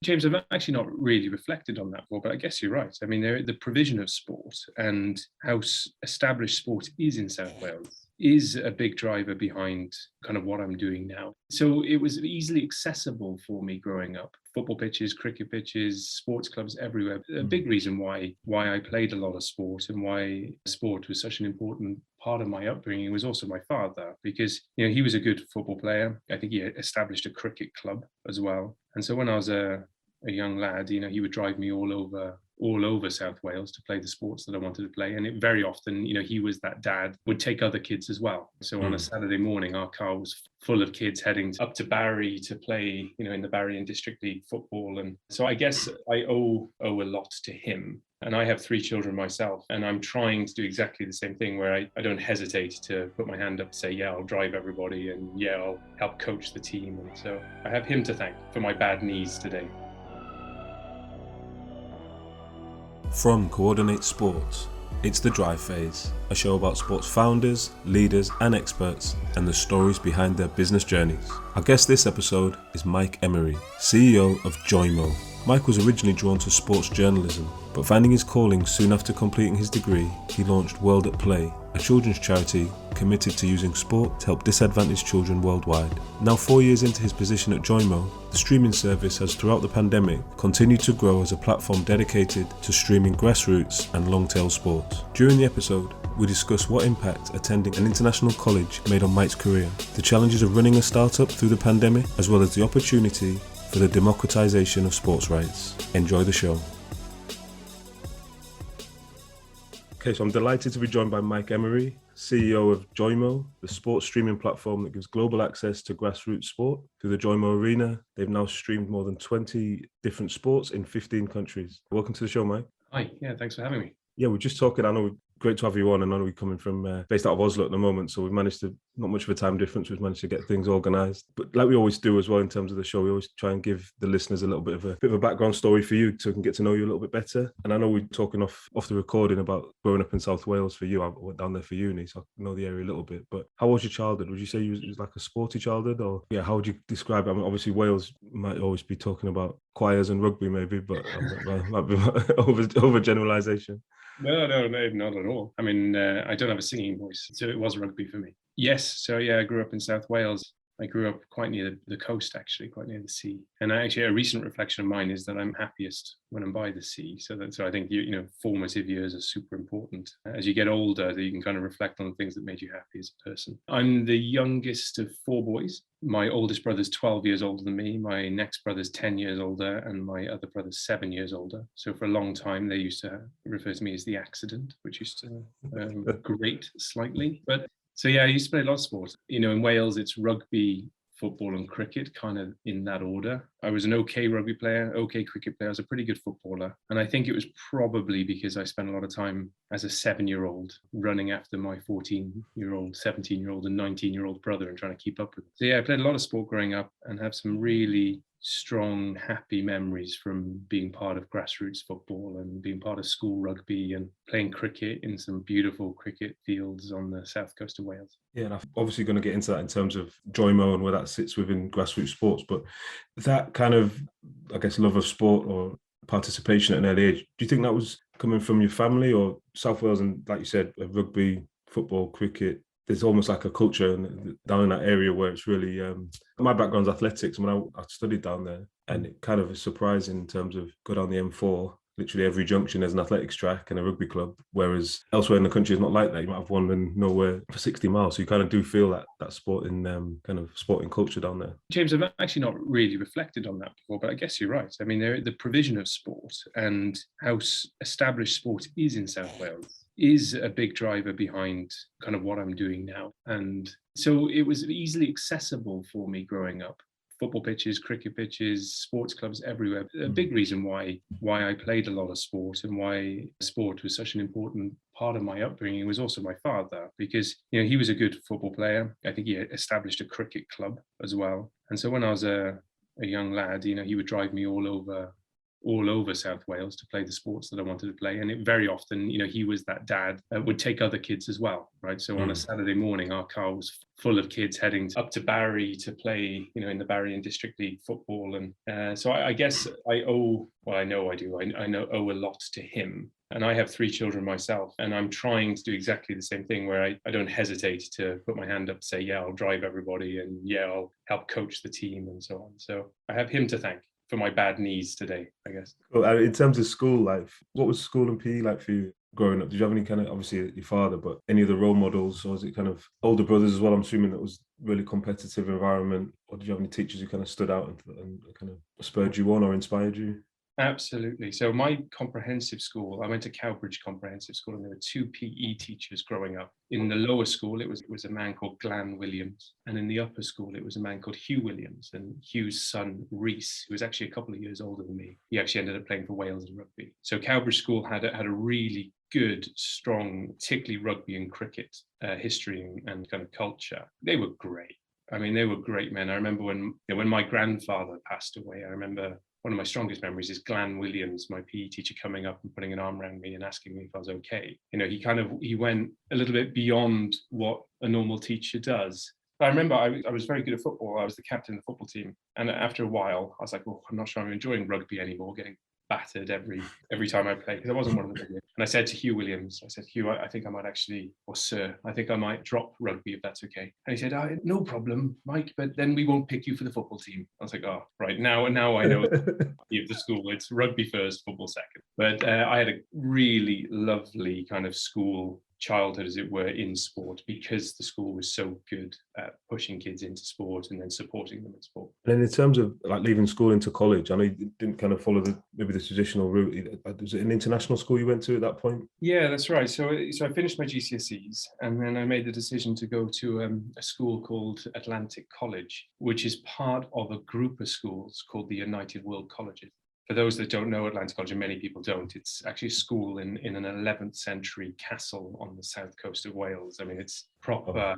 James, I've actually not really reflected on that before, but I guess you're right. I mean, the provision of sport and how established sport is in South Wales is a big driver behind kind of what I'm doing now. So it was easily accessible for me growing up. Football pitches, cricket pitches, sports clubs everywhere. A big reason why I played a lot of sport and why sport was such an important part of my upbringing was also my father, because he was a good football player. I think he established a cricket club as well. And so when I was a young lad, he would drive me all over South Wales to play the sports that I wanted to play. And very often, he was that dad, would take other kids as well. So on a Saturday morning, our car was full of kids heading up to Barry to play, in the Barry and District League football. And so I guess I owe a lot to him. And I have 3 children myself, and I'm trying to do exactly the same thing where I don't hesitate to put my hand up and say, yeah, I'll drive everybody, and yeah, I'll help coach the team. And so I have him to thank for my bad knees today. From Coordinate Sports, it's The Drive Phase, a show about sports founders, leaders and experts and the stories behind their business journeys. Our guest this episode is Mike Emery, CEO of Joymo. Mike was originally drawn to sports journalism, but finding his calling soon after completing his degree, he launched World at Play, a children's charity committed to using sport to help disadvantaged children worldwide. Now 4 years into his position at Joymo, the streaming service has throughout the pandemic continued to grow as a platform dedicated to streaming grassroots and longtail sports. During the episode, we discuss what impact attending an international college made on Mike's career, the challenges of running a startup through the pandemic, as well as the opportunity for the democratisation of sports rights. Enjoy the show. Okay, so I'm delighted to be joined by Mike Emery, CEO of Joymo, the sports streaming platform that gives global access to grassroots sport through the Joymo Arena. They've now streamed more than 20 different sports in 15 countries. Welcome to the show, Mike. Hi, yeah, thanks for having me. Yeah, we're just talking. I know great to have you on, and I know we're coming from based out of Oslo at the moment, so we've managed to, not much of a time difference, we've managed to get things organised. But like we always do as well in terms of the show, we always try and give the listeners a little bit of a background story for you so we can get to know you a little bit better. And I know we're talking off the recording about growing up in South Wales for you. I went down there for uni, so I know the area a little bit. But how was your childhood? Would you say it was like a sporty childhood, or how would you describe it? I mean, obviously Wales might always be talking about choirs and rugby maybe, but might be over generalisation. No, not at all. I mean, I don't have a singing voice, so it was rugby for me. Yes, so yeah, I grew up in South Wales. I grew up quite near the coast, actually, quite near the sea. And a recent reflection of mine is that I'm happiest when I'm by the sea. So I think formative years are super important. As you get older, you can kind of reflect on the things that made you happy as a person. I'm the youngest of 4 boys. My oldest brother's 12 years older than me. My next brother's 10 years older, and my other brother's 7 years older. So for a long time, they used to refer to me as the accident, which used to grate slightly. But so yeah, I used to play a lot of sports. In Wales, it's rugby, football and cricket, kind of in that order. I was an okay rugby player, okay cricket player. I was a pretty good footballer. And I think it was probably because I spent a lot of time as a 7-year-old running after my 14-year-old, 17-year-old and 19-year-old brother and trying to keep up with them. So yeah, I played a lot of sport growing up and have some really strong, happy memories from being part of grassroots football and being part of school rugby and playing cricket in some beautiful cricket fields on the south coast of Wales. Yeah, and I'm obviously going to get into that in terms of Joymo and where that sits within grassroots sports, but that kind of, I guess, love of sport or participation at an early age, do you think that was coming from your family or South Wales? And like you said, rugby, football, cricket, there's almost like a culture down in that area where it's really, my background's athletics. When I studied down there, and it kind of is surprising in terms of go down the M4, literally every junction there's an athletics track and a rugby club, whereas elsewhere in the country it's not like that. You might have one and nowhere for 60 miles. So you kind of do feel that sporting kind of sporting culture down there. James, I've actually not really reflected on that before, but I guess you're right. I mean, the provision of sport and how established sport is in South Wales is a big driver behind kind of what I'm doing now. And so it was easily accessible for me growing up. Football pitches, cricket pitches, sports clubs everywhere. A big reason why I played a lot of sport and why sport was such an important part of my upbringing was also my father, because he was a good football player. I think he established a cricket club as well. And so when I was a young lad, he would drive me all over all over South Wales to play the sports that I wanted to play. And it very often, he was that dad that would take other kids as well, right? So on a Saturday morning, our car was full of kids heading up to Barry to play, in the Barry and District League football. And so I guess I owe, well, I know I do, I know owe a lot to him. And I have 3 children myself, and I'm trying to do exactly the same thing where I don't hesitate to put my hand up and say, yeah, I'll drive everybody, and yeah, I'll help coach the team and so on. So I have him to thank for my bad knees today, I guess. Well, in terms of school life, what was school and PE like for you growing up? Did you have any kind of, obviously your father, but any of the role models, or was it kind of older brothers as well? I'm assuming that was really competitive environment, or did you have any teachers who kind of stood out and kind of spurred you on or inspired you? Absolutely. So my comprehensive school, I went to Cowbridge Comprehensive School, and there were 2 PE teachers growing up. In the lower school, it was a man called Glenn Williams, and in the upper school, it was a man called Hugh Williams, and Hugh's son, Rhys, who was actually a couple of years older than me. He actually ended up playing for Wales in rugby. So Cowbridge School had a really good, strong, particularly rugby and cricket history and kind of culture. They were great. I mean, they were great men. I remember when my grandfather passed away, I remember one of my strongest memories is Glenn Williams, my PE teacher, coming up and putting an arm around me and asking me if I was okay. He went a little bit beyond what a normal teacher does. But I remember I was very good at football. I was the captain of the football team. And after a while, I was like, well, I'm not sure I'm enjoying rugby anymore, getting battered every time I play, because I wasn't one of the big ones. And I said to Hugh Williams, I said, Hugh, I think I might actually, or sir, I think I might drop rugby if that's okay. And he said, no problem, Mike, but then we won't pick you for the football team. I was like, oh, right, now I know of the school. It's rugby first, football second. But I had a really lovely kind of school childhood, as it were, in sport, because the school was so good at pushing kids into sport and then supporting them in sport. And in terms of like leaving school into college, I know you didn't kind of follow maybe the traditional route. Was it an international school you went to at that point? Yeah, that's right. So I finished my GCSEs, and then I made the decision to go to a school called Atlantic College, which is part of a group of schools called the United World Colleges. For those that don't know Atlantic College, and many people don't, it's actually a school in an 11th century castle on the south coast of Wales. I mean, it's proper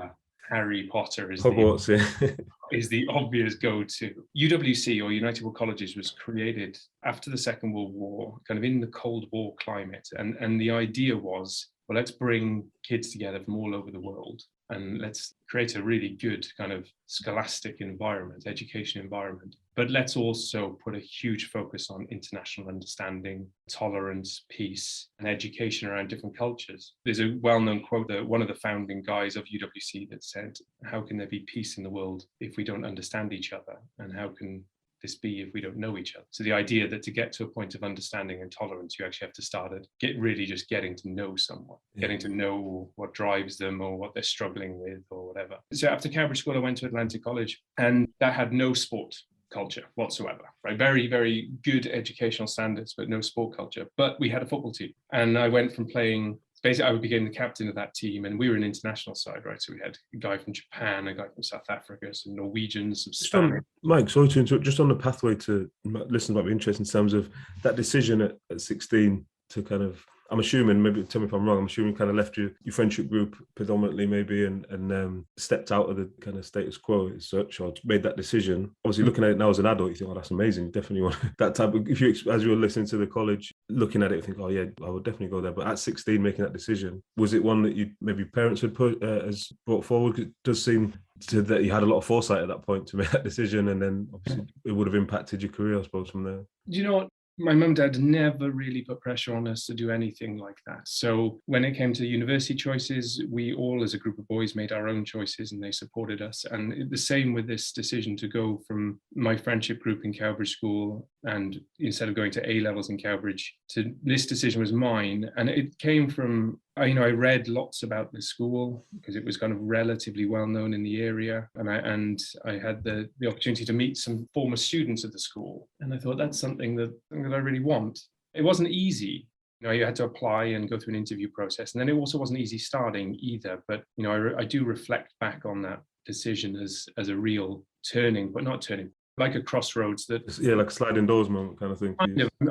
Harry Potter is the obvious go-to. UWC, or United World Colleges, was created after the Second World War, kind of in the Cold War climate. And the idea was, well, let's bring kids together from all over the world, and let's create a really good kind of scholastic environment, education environment. But let's also put a huge focus on international understanding, tolerance, peace, and education around different cultures. There's a well-known quote that one of the founding guys of UWC that said, how can there be peace in the world if we don't understand each other? And how can this be if we don't know each other? So the idea that to get to a point of understanding and tolerance, you actually have to start at just getting to know someone, getting to know what drives them or what they're struggling with or whatever. So after Cambridge School, I went to Atlantic College, and that had no sport culture whatsoever, right? Very, very good educational standards, but no sport culture. But we had a football team, and I went from playing. Basically, I became the captain of that team, and we were an international side, right? So we had a guy from Japan, a guy from South Africa, some Norwegians, some Spanish. Mike, sorry to interrupt, just on the pathway to listen, might be interesting in terms of that decision at 16 to kind of, I'm assuming, maybe tell me if I'm wrong, I'm assuming you kind of left your friendship group predominantly maybe and stepped out of the kind of status quo as such, or made that decision. Obviously looking at it now as an adult, you think, oh, that's amazing. You definitely want that type of, as you were listening to the college, looking at it, you think, oh yeah, I would definitely go there. But at 16, making that decision, was it one that you maybe parents had put as brought forward? It does seem that you had a lot of foresight at that point to make that decision, and then obviously it would have impacted your career, I suppose, from there. Do you know what? My mum and dad never really put pressure on us to do anything like that. So when it came to university choices, we all as a group of boys made our own choices, and they supported us. And the same with this decision to go from my friendship group in Cowbridge School, and instead of going to A-levels in Cowbridge, to this decision was mine. And it came from, I read lots about the school because it was kind of relatively well known in the area, and I had the opportunity to meet some former students of the school, and I thought that's something that I really want. It wasn't easy. You had to apply and go through an interview process, and then it also wasn't easy starting either. But I do reflect back on that decision as a real turning, but not turning, like a crossroads that like a sliding doors moment kind of thing.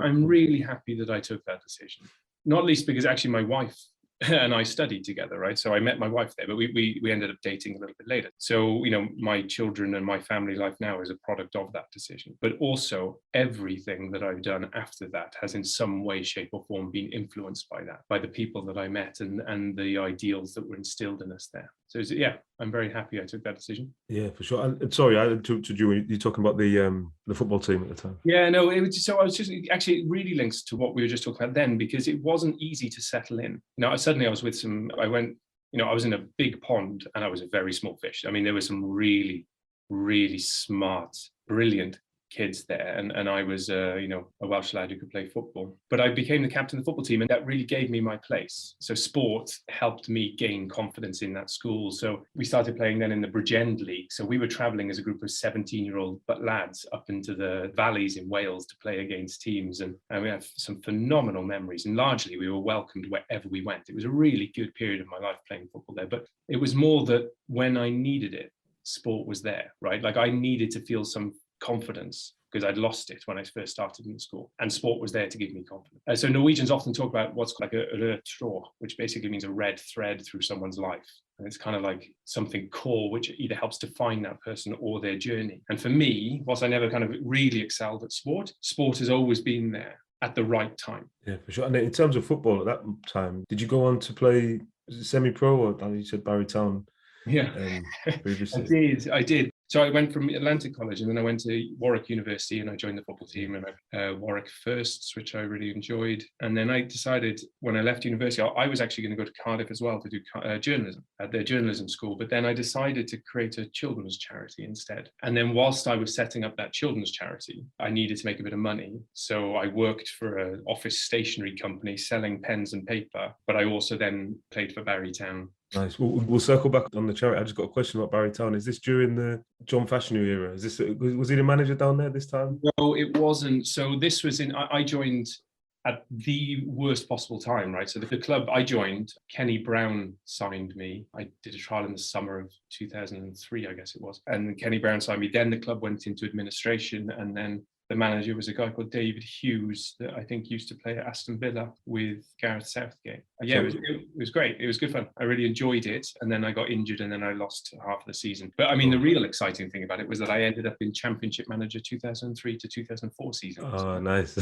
I'm really happy that I took that decision, not least because actually my wife and I studied together, right? So I met my wife there, but we ended up dating a little bit later. So, my children and my family life now is a product of that decision. But also everything that I've done after that has in some way, shape or form been influenced by that, by the people that I met and the ideals that were instilled in us there. So yeah, I'm very happy I took that decision. Yeah, for sure. And sorry, I interrupted you when you're talking about the football team at the time. Yeah, no, I was just actually, it really links to what we were just talking about then, because it wasn't easy to settle in. Suddenly I was with I was in a big pond and I was a very small fish. I mean, there were some really, really smart, brilliant kids there, and I was a Welsh lad who could play football, but I became the captain of the football team, and that really gave me my place. So sport helped me gain confidence in that school. So we started playing then in the Bridgend League. So we were traveling as a group of 17-year-old lads up into the valleys in Wales to play against teams, and we have some phenomenal memories, and largely we were welcomed wherever we went. It was a really good period of my life playing football there, but it was more that when I needed it, sport was there, right? Like I needed to feel some confidence because I'd lost it when I first started in the school, and sport was there to give me confidence. So Norwegians often talk about what's like a rød tråd, which basically means a red thread through someone's life. And it's kind of like something core which either helps define that person or their journey. And for me, whilst I never kind of really excelled at sport has always been there at the right time. Yeah, for sure. And in terms of football at that time, did you go on to play semi-pro, or you said Barry Town? Yeah, previously? I did. So I went from Atlantic College, and then I went to Warwick University, and I joined the football team, and Warwick firsts, which I really enjoyed. And then I decided when I left university, I was actually going to go to Cardiff as well to do journalism at their journalism school. But then I decided to create a children's charity instead. And then whilst I was setting up that children's charity, I needed to make a bit of money. So I worked for an office stationery company selling pens and paper, but I also then played for Barry Town. Nice. We'll circle back on the charity. I just got a question about Barry Town. Is this during the John Fashanu era? Was he the manager down there this time? No, it wasn't. So this was I joined at the worst possible time, right? So the club I joined, Kenny Brown signed me. I did a trial in the summer of 2003, I guess it was. And Kenny Brown signed me. Then the club went into administration, and then the manager was a guy called David Hughes that I think used to play at Aston Villa with Gareth Southgate. Yeah, it was great. It was good fun. I really enjoyed it. And then I got injured, and then I lost half of the season. But I mean, the real exciting thing about it was that I ended up in Championship Manager 2003 to 2004 season. Oh, nice.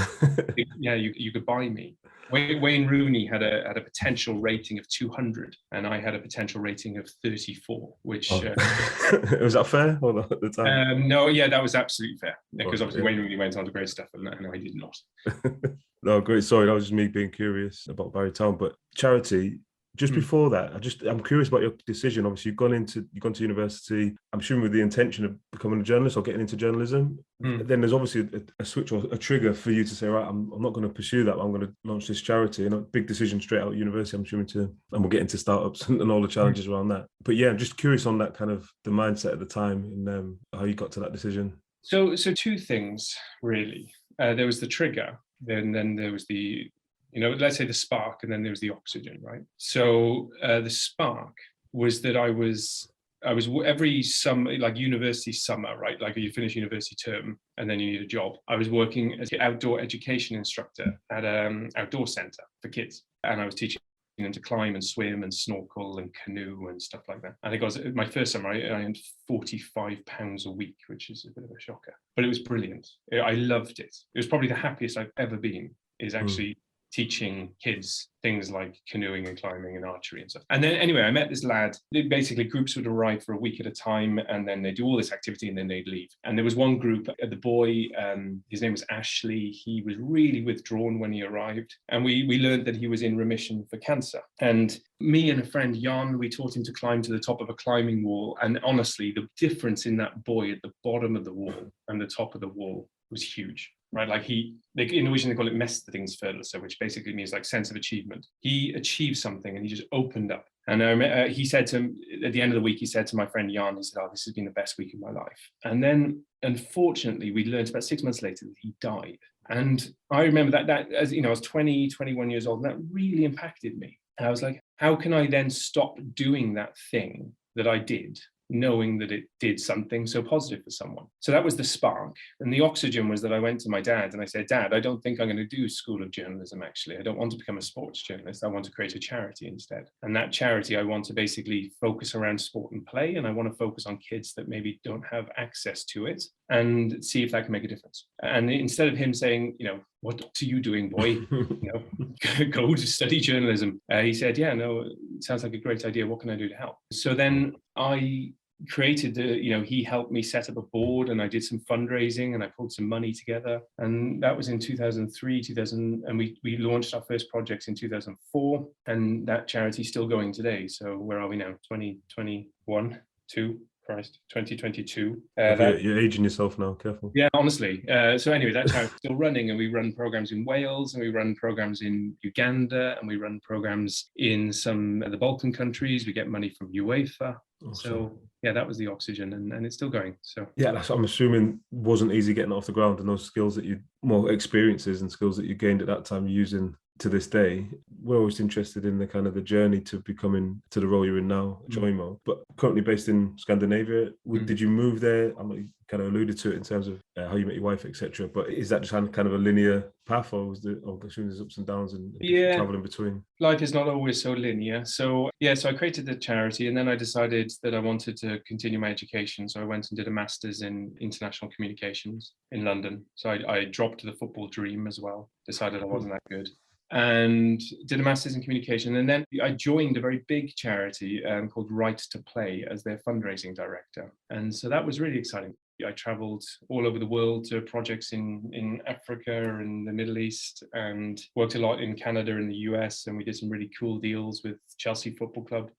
Yeah, you could buy me. Wayne Rooney had a potential rating of 200, and I had a potential rating of 34, which... was that fair at the time? No, yeah, that was absolutely fair. Because obviously Wayne Rooney went on to great stuff, and I did not. No, great. Sorry, that was just me being curious about Barry Town. But charity, just before that, I'm curious about your decision. Obviously, you've gone to university, I'm assuming with the intention of becoming a journalist or getting into journalism. Then there's obviously a switch or a trigger for you to say, right, I'm not going to pursue that. I'm going to launch this charity. And a big decision straight out of university, I'm assuming and we'll get into startups and all the challenges around that. But yeah, I'm just curious on that kind of the mindset at the time and how you got to that decision. So two things, really. There was the trigger, then there was the, let's say the spark, and then there was the oxygen, right? So the spark was that I was every summer, like university summer, right? Like you finish university term and then you need a job. I was working as an outdoor education instructor at an outdoor centre for kids, and I was teaching them to climb and swim and snorkel and canoe and stuff like that. I think my first summer, I earned £45 a week, which is a bit of a shocker, but it was brilliant. I loved it. It was probably the happiest I've ever been, is actually teaching kids things like canoeing and climbing and archery and stuff. And then anyway, I met this lad. Basically, groups would arrive for a week at a time, and then they do all this activity, and then they'd leave. And there was one group, the boy, his name was Ashley. He was really withdrawn when he arrived, and we learned that he was in remission for cancer. And me and a friend, Jan, we taught him to climb to the top of a climbing wall. And honestly, the difference in that boy at the bottom of the wall and the top of the wall was huge. Right, like in Norwegian they call it mestringsfølelse, which basically means like sense of achievement. He achieved something, and he just opened up. And he said to him at the end of the week, he said to my friend Jan, he said, "Oh, this has been the best week of my life." And then, unfortunately, we learned about 6 months later that he died. And I remember that as I was 20, 21 years old, and that really impacted me. And I was like, how can I then stop doing that thing that I did knowing that it did something so positive for someone. So that was the spark. And the oxygen was that I went to my dad and I said, Dad, I don't think I'm going to do School of Journalism, actually. I don't want to become a sports journalist. I want to create a charity instead. And that charity, I want to basically focus around sport and play. And I want to focus on kids that maybe don't have access to it and see if that can make a difference. And instead of him saying, what are you doing, boy? Go to study journalism. He said, yeah, no, it sounds like a great idea. What can I do to help? So then I created he helped me set up a board, and I did some fundraising and I pulled some money together. And that was in 2003, and we launched our first projects in 2004. And that charity's still going today. So where are we now? 2021, 2022. You're aging yourself now, careful. Yeah, honestly. So anyway, that charity's still running, and we run programs in Wales, and we run programs in Uganda, and we run programs in some of the Balkan countries. We get money from UEFA. Awesome. So yeah, that was the oxygen, and it's still going. So yeah, that's what I'm assuming wasn't easy getting off the ground, and those skills that experiences and skills that you gained at that time using to this day. We're always interested in the kind of the journey to becoming to the role you're in now, Joymo, but currently based in Scandinavia. Did you move there? I know you kind of alluded to it in terms of how you met your wife, etc. But is that just kind of a linear path, or assuming there's ups and downs and travel in between? Life is not always so linear. So I created the charity, and then I decided that I wanted to continue my education. So I went and did a master's in international communications in London. So I dropped the football dream as well, decided I wasn't that good, and did a master's in communication. And then I joined a very big charity called Right to Play as their fundraising director. And so that was really exciting. I traveled all over the world to projects in Africa and the Middle East, and worked a lot in Canada and the US. And we did some really cool deals with Chelsea Football Club,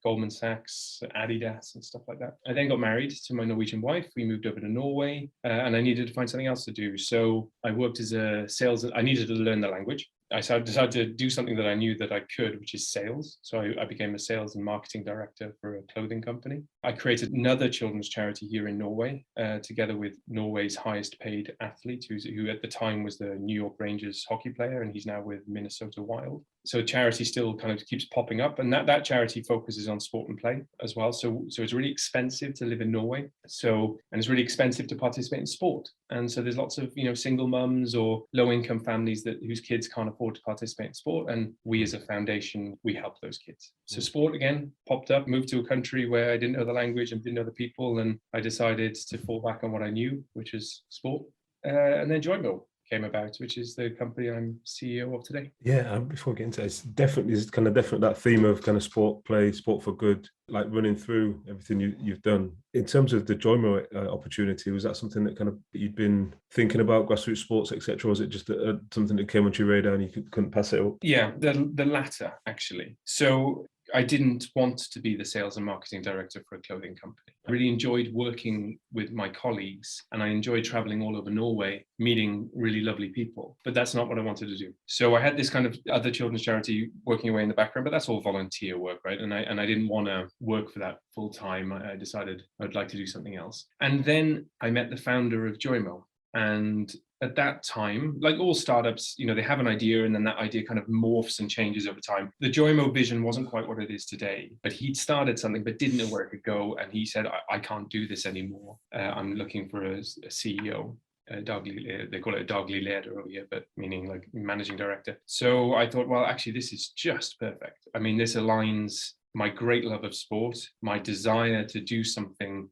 Goldman Sachs, Adidas, and stuff like that. I then got married to my Norwegian wife. We moved over to Norway, and I needed to find something else to do. So I worked as a sales. I needed to learn the language. I decided to do something that I knew that I could, which is sales. So I became a sales and marketing director for a clothing company. I created another children's charity here in Norway, together with Norway's highest paid athlete, who at the time was the New York Rangers hockey player, and he's now with Minnesota Wild. So charity still kind of keeps popping up, and that charity focuses on sport and play as well. So it's really expensive to live in Norway. And it's really expensive to participate in sport. And so there's lots of single mums or low income families whose kids can't afford to participate in sport, and we as a foundation, we help those kids. So sport again popped up. Moved to a country where I didn't know the language and didn't know the people, and I decided to fall back on what I knew, which is sport. And then Joymo came about, which is the company I'm CEO of today. Yeah, before we get into it, it's definitely that theme of kind of sport, play, sport for good, like running through everything you've done. In terms of the Joymo opportunity, was that something that kind of you'd been thinking about, grassroots sports, etc., or was it just something that came onto your radar and you couldn't pass it up? Yeah, the latter, actually. So I didn't want to be the sales and marketing director for a clothing company. I really enjoyed working with my colleagues, and I enjoyed traveling all over Norway, meeting really lovely people, but that's not what I wanted to do. So I had this kind of other children's charity working away in the background, but that's all volunteer work, right? And I didn't want to work for that full time. I decided I'd like to do something else. And then I met the founder of Joymo. And at that time, like all startups, they have an idea, and then that idea kind of morphs and changes over time. The Joymo vision wasn't quite what it is today, but he'd started something but didn't know where it could go. And he said, I can't do this anymore. I'm looking for a CEO. They call it a daglig leder over here, but meaning like managing director. So I thought, well, actually, this is just perfect. I mean, this aligns my great love of sport, my desire to do something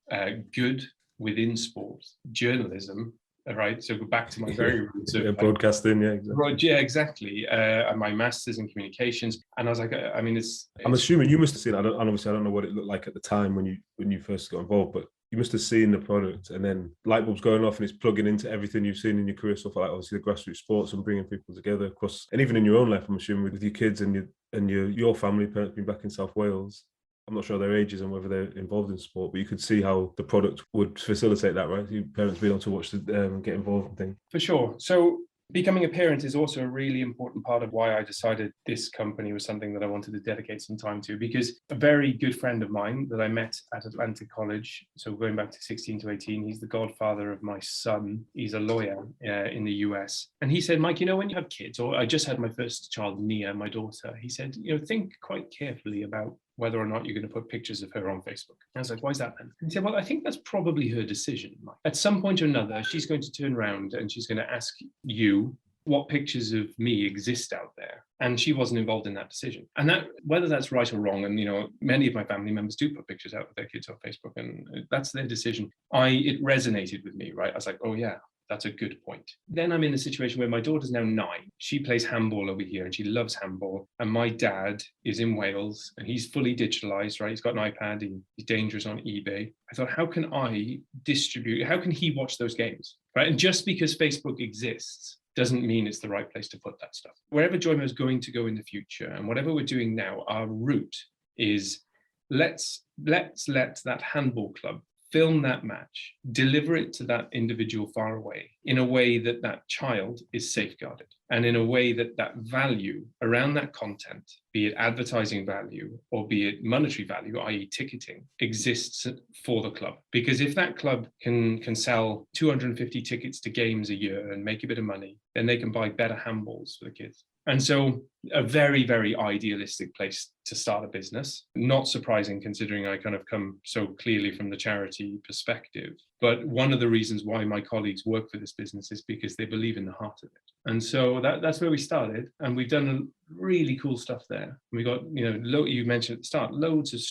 good within sports, journalism. Right, so go back to my very roots of broadcasting. Yeah, exactly. Yeah, exactly. And my master's in communications, and I was like, I mean, I'm assuming you must have seen. Obviously, I don't know what it looked like at the time when you first got involved, but you must have seen the product, and then light bulbs going off, and it's plugging into everything you've seen in your career so far, like obviously the grassroots sports and bringing people together across, and even in your own life, I'm assuming with your kids and your family, parents being back in South Wales. I'm not sure their ages and whether they're involved in sport, but you could see how the product would facilitate that, right? Your parents being able to watch and get involved in things. For sure. So becoming a parent is also a really important part of why I decided this company was something that I wanted to dedicate some time to, because a very good friend of mine that I met at Atlantic College, so going back to 16 to 18, he's the godfather of my son. He's a lawyer in the US. And he said, Mike, when you have kids, or I just had my first child, Nia, my daughter, he said, think quite carefully about whether or not you're going to put pictures of her on Facebook. I was like, why is that then? And he said, well, I think that's probably her decision, Mike. At some point or another, she's going to turn around and she's going to ask you what pictures of me exist out there. And she wasn't involved in that decision. And that, whether that's right or wrong, and many of my family members do put pictures out of their kids on Facebook, and that's their decision. It resonated with me, right? I was like, oh yeah, that's a good point. Then I'm in a situation where my daughter's now 9. She plays handball over here and she loves handball. And my dad is in Wales and he's fully digitalized, right? He's got an iPad, he's dangerous on eBay. I thought, how can I distribute, how can he watch those games, right? And just because Facebook exists doesn't mean it's the right place to put that stuff. Wherever Joymo is going to go in the future and whatever we're doing now, our route is let's let that handball club film that match, deliver it to that individual far away in a way that that child is safeguarded, and in a way that that value around that content, be it advertising value or be it monetary value, i.e. ticketing, exists for the club. Because if that club can sell 250 tickets to games a year and make a bit of money, then they can buy better handballs for the kids. And so a very, very idealistic place to start a business. Not surprising considering I kind of come so clearly from the charity perspective. But one of the reasons why my colleagues work for this business is because they believe in the heart of it. And so that's where we started. And we've done really cool stuff there. We got, you mentioned at the start, loads of,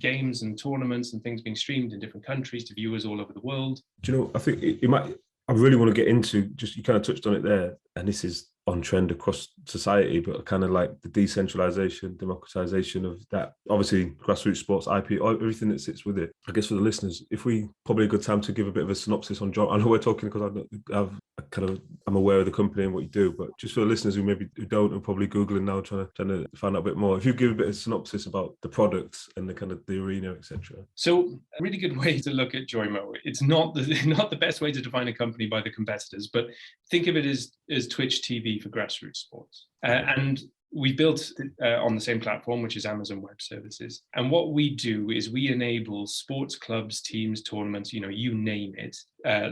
games and tournaments and things being streamed in different countries to viewers all over the world. Do you know, I think it might, I really want to get into, just you kind of touched on it there, and this is on trend across society, but kind of like the decentralization, democratization of that, obviously grassroots sports, IP, everything that sits with it. I guess for the listeners, if we, probably a good time to give a bit of a synopsis on Joymo. I know we're talking because I'm aware of the company and what you do, but just for the listeners who don't and probably Googling now, trying to find out a bit more, if you give a bit of synopsis about the products and the kind of the arena, etc. So a really good way to look at Joymo, it's not the best way to define a company by the competitors, but think of it as Twitch TV for grassroots sports. And we built on the same platform, which is Amazon Web Services. And what we do is we enable sports clubs, teams, tournaments, you name it,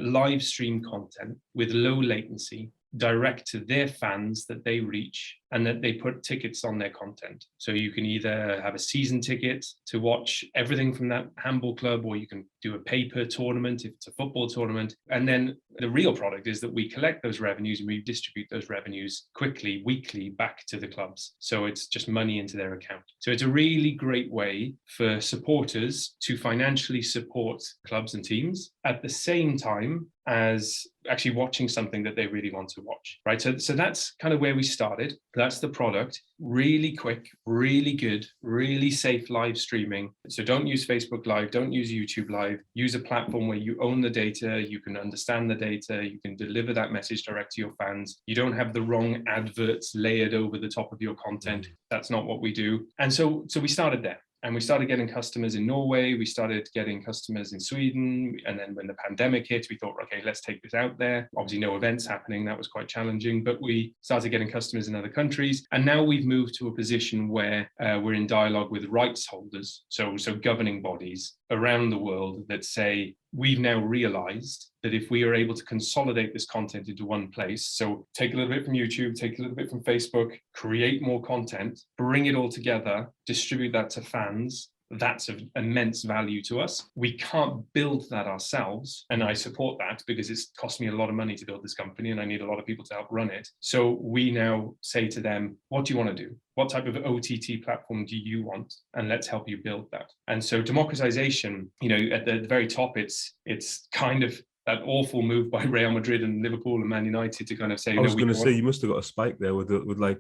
live stream content with low latency, direct to their fans that they reach, and that they put tickets on their content. So you can either have a season ticket to watch everything from that handball club, or you can do a pay-per tournament if it's a football tournament. And then the real product is that we collect those revenues and we distribute those revenues quickly, weekly, back to the clubs. So it's just money into their account. So it's a really great way for supporters to financially support clubs and teams at the same time as actually watching something that they really want to watch, right? So that's kind of where we started. That's the product. Really quick, really good, really safe live streaming. So don't use Facebook Live, don't use YouTube Live. Use a platform where you own the data, you can understand the data, you can deliver that message direct to your fans. You don't have the wrong adverts layered over the top of your content. That's not what we do. And so we started there. And we started getting customers in Norway, we started getting customers in Sweden. And then when the pandemic hit, we thought, okay, let's take this out there. Obviously no events happening, that was quite challenging, but we started getting customers in other countries. And now we've moved to a position where we're in dialogue with rights holders, so governing bodies around the world that say, we've now realized that if we are able to consolidate this content into one place, so take a little bit from YouTube, take a little bit from Facebook, create more content, bring it all together, distribute that to fans, that's of immense value to us. We can't build that ourselves. And I support that because it's cost me a lot of money to build this company and I need a lot of people to help run it. So we now say to them, what do you want to do? What type of OTT platform do you want? And let's help you build that. And so democratization, at the very top, it's kind of that awful move by Real Madrid and Liverpool and Man United to kind of say, I was going to say, you must have got a spike there with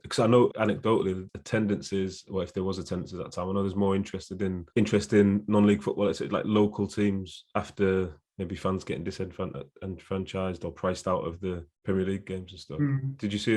because I know anecdotally attendances, or if there was attendance at that time, I know there's more interest in non-league football, let's say like local teams after maybe fans getting disenfranchised or priced out of the Premier League games and stuff. Did you see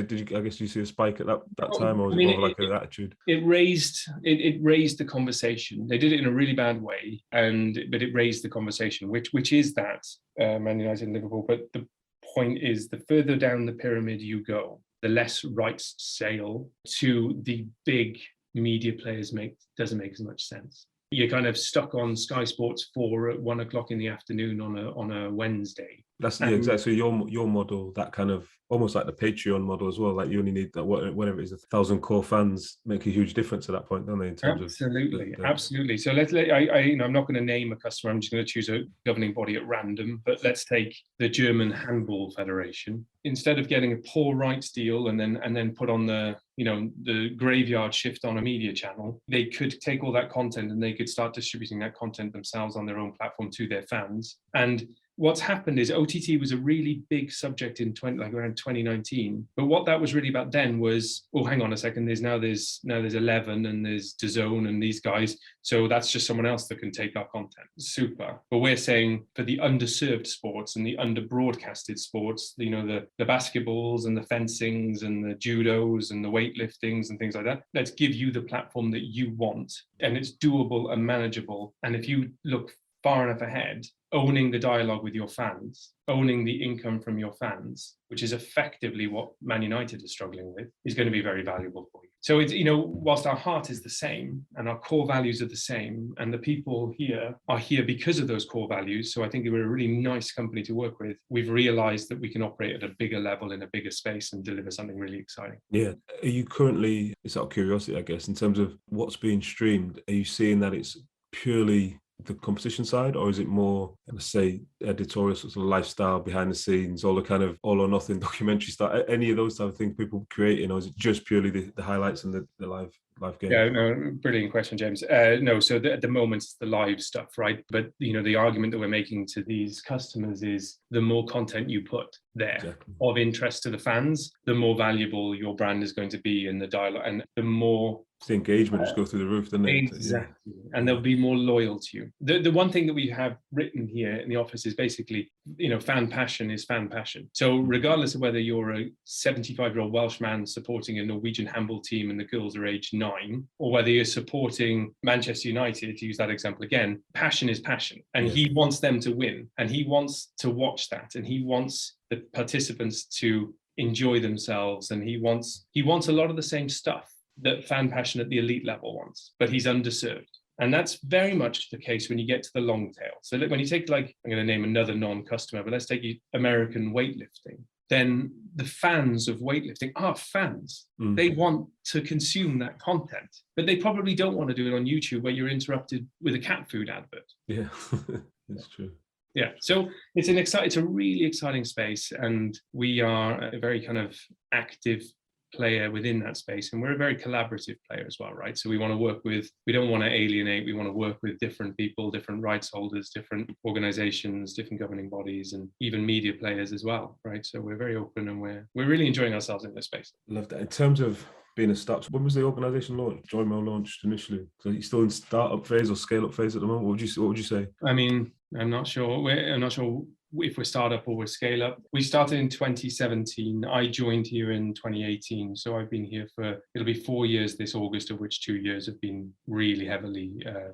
a spike at that time, or was it more like an attitude? It raised the conversation. They did it in a really bad way, but it raised the conversation, which is that Man United and Liverpool. But the point is, the further down the pyramid you go, the less rights sale to the big media players doesn't make as much sense. You're kind of stuck on Sky Sports 4 at 1 o'clock in the afternoon on a Wednesday. That's exactly. So your model, that kind of almost like the Patreon model as well. Like you only need that, whatever it is, 1,000 core fans make a huge difference at that point, don't they? In terms Absolutely, of absolutely. So I'm not going to name a customer. I'm just going to choose a governing body at random. But let's take the German Handball Federation. Instead of getting a poor rights deal and then put on the graveyard shift on a media channel, they could take all that content and they could start distributing that content themselves on their own platform to their fans. And what's happened is OTT was a really big subject in around 2019. But what that was really about then was, oh, hang on a second, there's 11 and there's DAZN and these guys. So that's just someone else that can take our content. Super. But we're saying for the underserved sports and the under broadcasted sports, the basketballs and the fencings and the judos and the weightliftings and things like that, let's give you the platform that you want. And it's doable and manageable. And if you look far enough ahead, owning the dialogue with your fans, owning the income from your fans, which is effectively what Man United is struggling with, is going to be very valuable for you. So it's, whilst our heart is the same and our core values are the same, and the people here are here because of those core values, so I think we're a really nice company to work with. We've realized that we can operate at a bigger level in a bigger space and deliver something really exciting. Yeah. Are you currently, it's out of curiosity, I guess, in terms of what's being streamed, are you seeing that it's purely the competition side, or is it more, let's say, editorial sorts of lifestyle, behind the scenes, all the kind of all or nothing documentary stuff, any of those type of things people creating, or is it just purely the highlights and the live game? Yeah, no, brilliant question, James. No, so at the moment it's the live stuff, right? But the argument that we're making to these customers is the more content you put there of interest to the fans, the more valuable your brand is going to be in the dialogue, and the more the engagement just go through the roof, doesn't it? Exactly. And they'll be more loyal to you. The one thing that we have written here in the office is basically, fan passion is fan passion. So regardless of whether you're a 75-year-old Welsh man supporting a Norwegian handball team and the girls are aged 9, or whether you're supporting Manchester United, to use that example again, passion is passion. And he wants them to win. And he wants to watch that. And he wants the participants to enjoy themselves. And he wants a lot of the same stuff that fan passion at the elite level wants, but he's underserved. And that's very much the case when you get to the long tail. So when you take, I'm going to name another non-customer, but let's take American weightlifting. Then the fans of weightlifting are fans. They want to consume that content, but they probably don't want to do it on YouTube where you're interrupted with a cat food advert. Yeah, that's true. Yeah, so it's a really exciting space, and we are a very kind of active player within that space, and we're a very collaborative player as well, right? So we want to we don't want to alienate, we want to work with different people, different rights holders, different organizations, different governing bodies, and even media players as well, right? So we're very open, and we're really enjoying ourselves in this space. Love that. In terms of being a startup, when was the organization launched? Joymo launched initially. So you're still in startup phase or scale up phase at the moment? What would you say? I mean, I'm not sure if we're startup or we're scale up. We started in 2017. I joined here in 2018. So I've been here it'll be 4 years this August, of which 2 years have been really heavily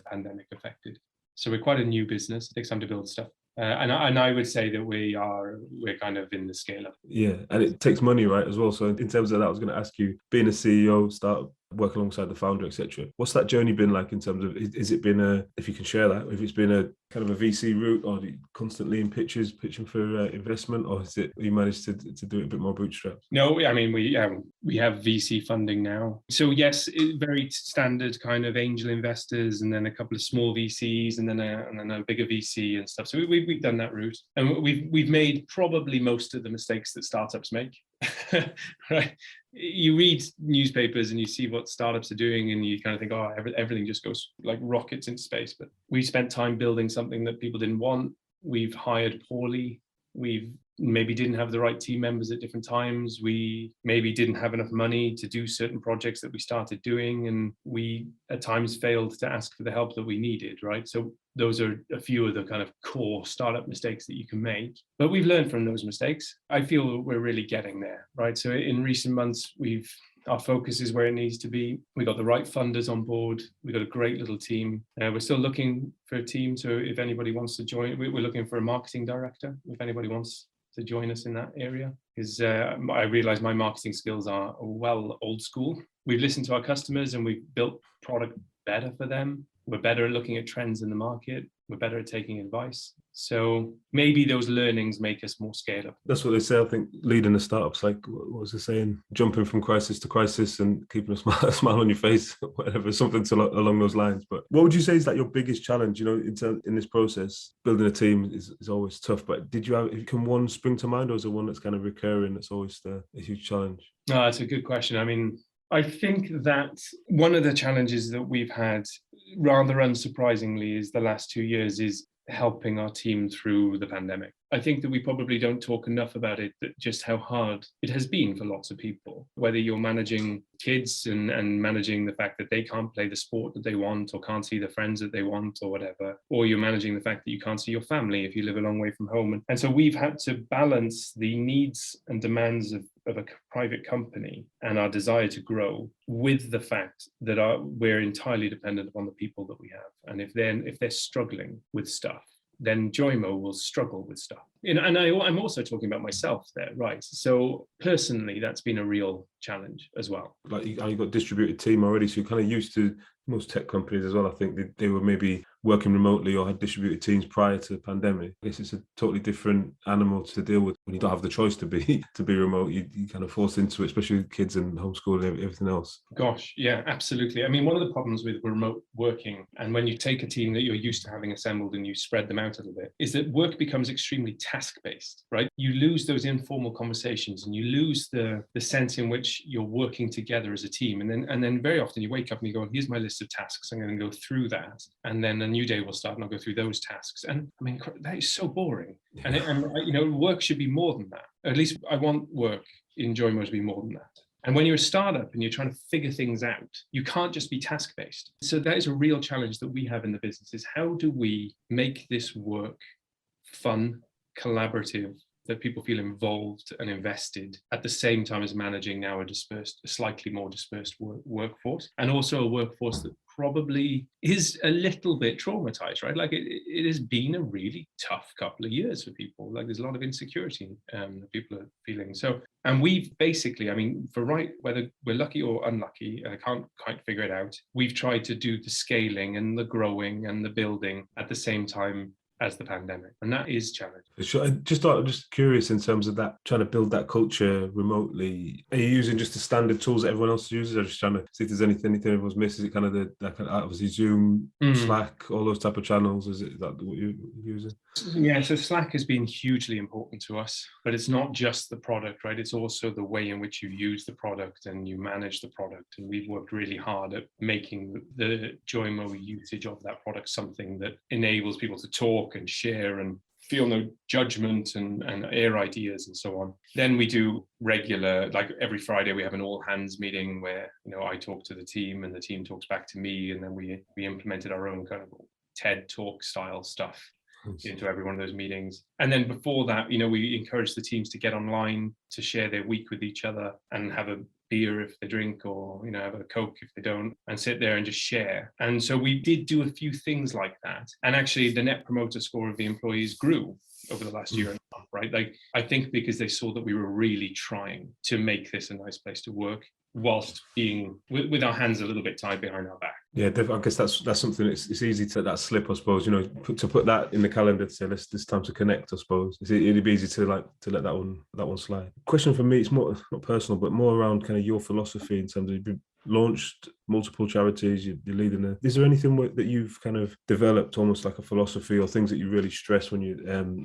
pandemic affected. So we're quite a new business. It takes time to build stuff. And I would say that we're kind of in the scale up. Yeah, and it takes money, right, as well. So in terms of that, I was going to ask you, being a CEO, startup, work alongside the founder, etc. What's that journey been like in terms of, is it been if you can share that, if it's been a kind of a VC route, or constantly in pitching for investment, or is it you managed to do it a bit more bootstrapped? No, I mean, we have VC funding now. So yes, very standard kind of angel investors, and then a couple of small VCs, and then a bigger VC and stuff. So we've done that route, and we've made probably most of the mistakes that startups make. Right? You read newspapers and you see what startups are doing, and you kind of think, oh, everything just goes like rockets into space. But we spent time building something that people didn't want. We've hired poorly. We've maybe didn't have the right team members at different times. We maybe didn't have enough money to do certain projects that we started doing, and we at times failed to ask for the help that we needed, right? So those are a few of the kind of core startup mistakes that you can make, but we've learned from those mistakes. I feel we're really getting there, right? So in recent months, our focus is where it needs to be. We got the right funders on board. We got a great little team. We're still looking for a team. So if anybody wants to join, we're looking for a marketing director. If anybody wants to join us in that area, because I realize my marketing skills are well old school. We've listened to our customers and we've built product better for them. We're better at looking at trends in the market. We're better at taking advice. So maybe those learnings make us more scalable. That's what they say. I think leading a startup's like, what was the saying? Jumping from crisis to crisis and keeping a smile on your face, whatever, something along those lines. But what would you say is like your biggest challenge? You know, in this process, building a team is always tough. But can one spring to mind, or is there one that's kind of recurring that's always a huge challenge? No, that's a good question. I mean, I think that one of the challenges that we've had, rather unsurprisingly, is the last 2 years is helping our team through the pandemic. I think that we probably don't talk enough about it, that just how hard it has been for lots of people, whether you're managing kids and managing the fact that they can't play the sport that they want or can't see the friends that they want or whatever, or you're managing the fact that you can't see your family if you live a long way from home. And so we've had to balance the needs and demands of a private company and our desire to grow with the fact that we're entirely dependent upon the people that we have. And if they're struggling with stuff, then Joymo will struggle with stuff. And I'm also talking about myself there, right? So personally, that's been a real challenge as well. Like you've got a distributed team already, so you're kind of used to most tech companies as well. I think they were maybe working remotely or had distributed teams prior to the pandemic. I guess it's a totally different animal to deal with when you don't have the choice to be remote. You kind of forced into it, especially with kids and homeschooling and everything else. Gosh, yeah, absolutely. I mean, one of the problems with remote working, and when you take a team that you're used to having assembled and you spread them out a little bit, is that work becomes extremely task-based, right? You lose those informal conversations and you lose the sense in which you're working together as a team. And then very often you wake up and you go, here's my list of tasks. I'm going to go through that. And then a new day will start and I'll go through those tasks. And I mean, that is so boring. And you know, work should be more than that. At least I want work in Joymo to be more than that. And when you're a startup and you're trying to figure things out, you can't just be task-based. So that is a real challenge that we have in the business, is how do we make this work fun, collaborative, that people feel involved and invested at the same time as managing now a slightly more dispersed workforce, and also a workforce that probably is a little bit traumatized, right? Like it has been a really tough couple of years for people. Like there's a lot of insecurity that people are feeling. So, and we've basically, I mean, whether we're lucky or unlucky, I can't quite figure it out. We've tried to do the scaling and the growing and the building at the same time as the pandemic, and that is challenging. Sure. I'm just curious in terms of that, trying to build that culture remotely. Are you using just the standard tools that everyone else uses, or just trying to see if there's anything everyone's missed? Is it kind of that kind of obviously Zoom, Slack, all those type of channels? Is that what you're using? Yeah, so Slack has been hugely important to us, but it's not just the product, right? It's also the way in which you use the product and you manage the product. And we've worked really hard at making the Joymo usage of that product something that enables people to talk and share and feel no judgment and air ideas and so on. Then we do regular, like every Friday, we have an all hands meeting where, you know, I talk to the team and the team talks back to me, and then we implemented our own kind of TED Talk style stuff into every one of those meetings. And then before that, you know, we encourage the teams to get online to share their week with each other and have a beer if they drink, or, you know, have a Coke if they don't, and sit there and just share. And so we did do a few things like that. And actually the net promoter score of the employees grew over the last year and a half, right? Like, I think because they saw that we were really trying to make this a nice place to work, whilst being with our hands a little bit tied behind our back. Yeah, I guess that's something. It's easy to let that slip, I suppose. You know, to put that in the calendar to say it's time to connect. I suppose it'd be easy to let that one slide. Question for me, it's more not personal, but more around kind of your philosophy in terms of you've launched multiple charities, you're leading. Is there anything that you've kind of developed almost like a philosophy, or things that you really stress when you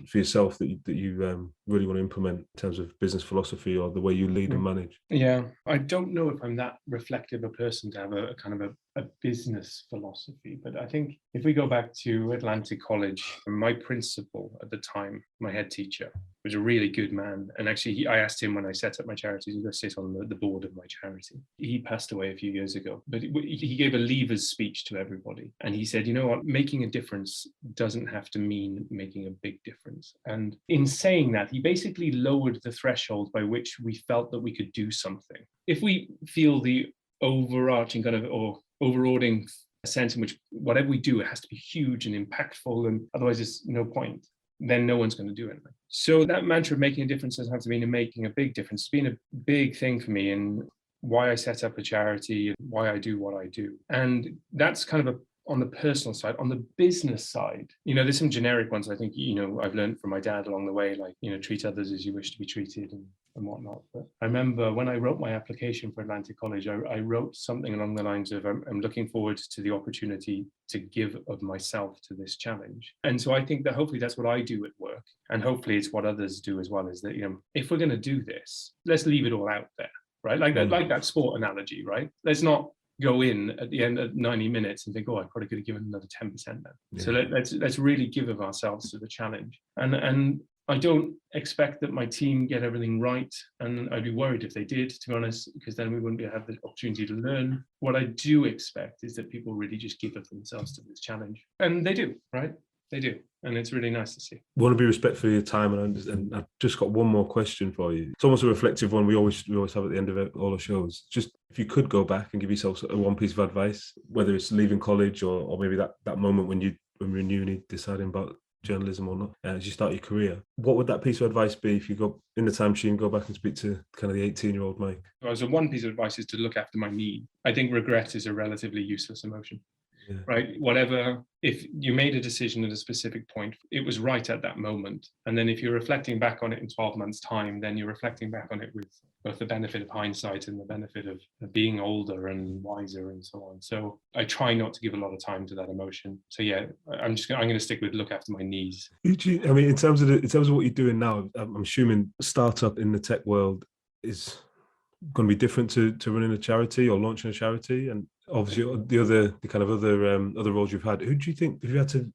for yourself that you really want to implement in terms of business philosophy or the way you lead and manage? Yeah, I don't know if I'm that reflective a person to have a kind of a business philosophy, but I think if we go back to Atlantic College, my principal at the time, my head teacher, was a really good man. And actually, I asked him when I set up my charity to go sit on the board of my charity. He passed away a few years ago, but he gave a leavers speech to everybody. And he said, you know what, making a difference doesn't have to mean making a big difference. And in saying that, he basically lowered the threshold by which we felt that we could do something. If we feel the overarching kind of, or overriding sense in which whatever we do, it has to be huge and impactful, and otherwise there's no point, then no one's going to do anything. So that mantra of making a difference doesn't have to mean making a big difference. It's been a big thing for me, and why I set up a charity and why I do what I do. And that's kind of on the personal side. On the business side, there's some generic ones I think, I've learned from my dad along the way, like, treat others as you wish to be treated and whatnot. But I remember when I wrote my application for Atlantic College, I wrote something along the lines of, I'm looking forward to the opportunity to give of myself to this challenge. And so I think that hopefully that's what I do at work. And hopefully it's what others do as well, is that, if we're going to do this, let's leave it all out there, right? Like that sport analogy, right? Let's not go in at the end of 90 minutes and think, I probably could have given another 10% then. Yeah. So let's really give of ourselves to the challenge. And I don't expect that my team get everything right, and I'd be worried if they did, to be honest, because then we wouldn't have the opportunity to learn. What I do expect is that people really just give of themselves to this challenge, and they do, right? They do, and it's really nice to see. I want to be respectful of your time, and I've just got one more question for you. It's almost a reflective one we always have at the end of all the shows. Just if you could go back and give yourself one piece of advice, whether it's leaving college or maybe that moment when you're in uni deciding about journalism or not, as you start your career, what would that piece of advice be if you go in the time machine, go back and speak to kind of the 18-year-old Mike? So one piece of advice is to look after my need. I think regret is a relatively useless emotion. Yeah. Right? Whatever, if you made a decision at a specific point, it was right at that moment. And then if you're reflecting back on it in 12 months' time, then you're reflecting back on it with both the benefit of hindsight and the benefit of being older and wiser and so on. So I try not to give a lot of time to that emotion. So yeah, I'm going to stick with look after my knees. I mean, in terms of what you're doing now, I'm assuming startup in the tech world is going to be different to running a charity or launching a charity, and obviously other roles you've had. Who do you think you've had to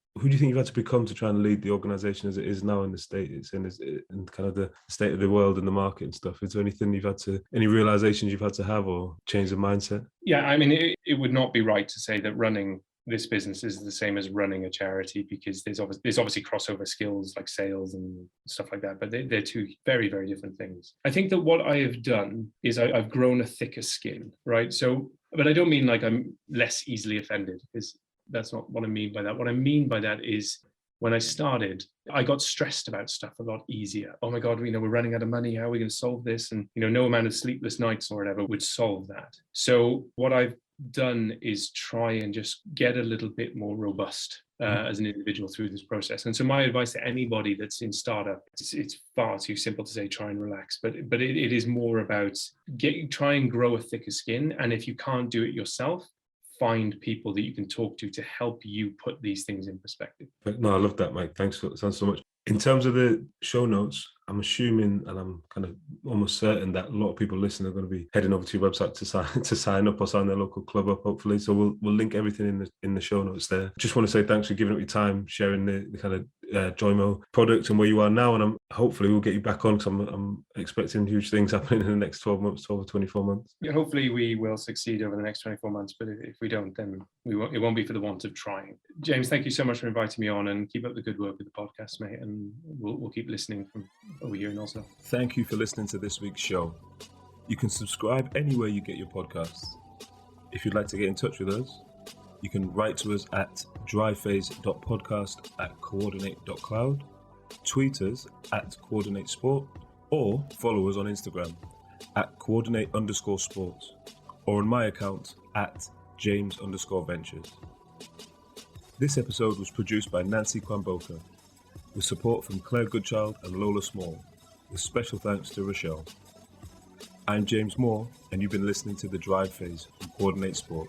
become to try and lead the organization as it is now in the state it's in, and kind of the state of the world and the market and stuff? Is there any realizations you've had to have or change the mindset? Yeah, I mean, it would not be right to say that running this business is the same as running a charity, because there's obviously crossover skills like sales and stuff like that, but they're two very, very different things. I think that what I have done is I've grown a thicker skin, right? So, but I don't mean like I'm less easily offended, because that's not what I mean by that. What I mean by that is when I started, I got stressed about stuff a lot easier. Oh my God, we're running out of money. How are we going to solve this? And, no amount of sleepless nights or whatever would solve that. So what I've done is try and just get a little bit more robust as an individual through this process. And so my advice to anybody that's in startup, it's far too simple to say try and relax, but it is more about try and grow a thicker skin. And if you can't do it yourself, find people that you can talk to help you put these things in perspective. No, I love that, Mike. Thanks so much. In terms of the show notes, I'm assuming, and I'm kind of almost certain that a lot of people listening are going to be heading over to your website to sign up or sign their local club up, hopefully. So we'll link everything in the show notes there. Just want to say thanks for giving up your time, sharing the kind of Joymo product and where you are now, and hopefully we'll get you back on, because I'm expecting huge things happening in the next 12 or 24 months. Yeah, hopefully we will succeed over the next 24 months, but if we don't, then it won't be for the want of trying. James, thank you so much for inviting me on, and keep up the good work with the podcast, mate, and we'll keep listening from over here in Oslo. Thank you for listening to this week's show. You can subscribe anywhere you get your podcasts. If you'd like to get in touch with us, you can write to us at dryphase.podcast@coordinate.cloud, tweet us at coordinatesport, or follow us on Instagram at coordinate_sports, or on my account at James_ventures. This episode was produced by Nancy Kwamboka, with support from Claire Goodchild and Lola Small, with special thanks to Rochelle. I'm James Moore, and you've been listening to The Drive Phase from Coordinate Sport.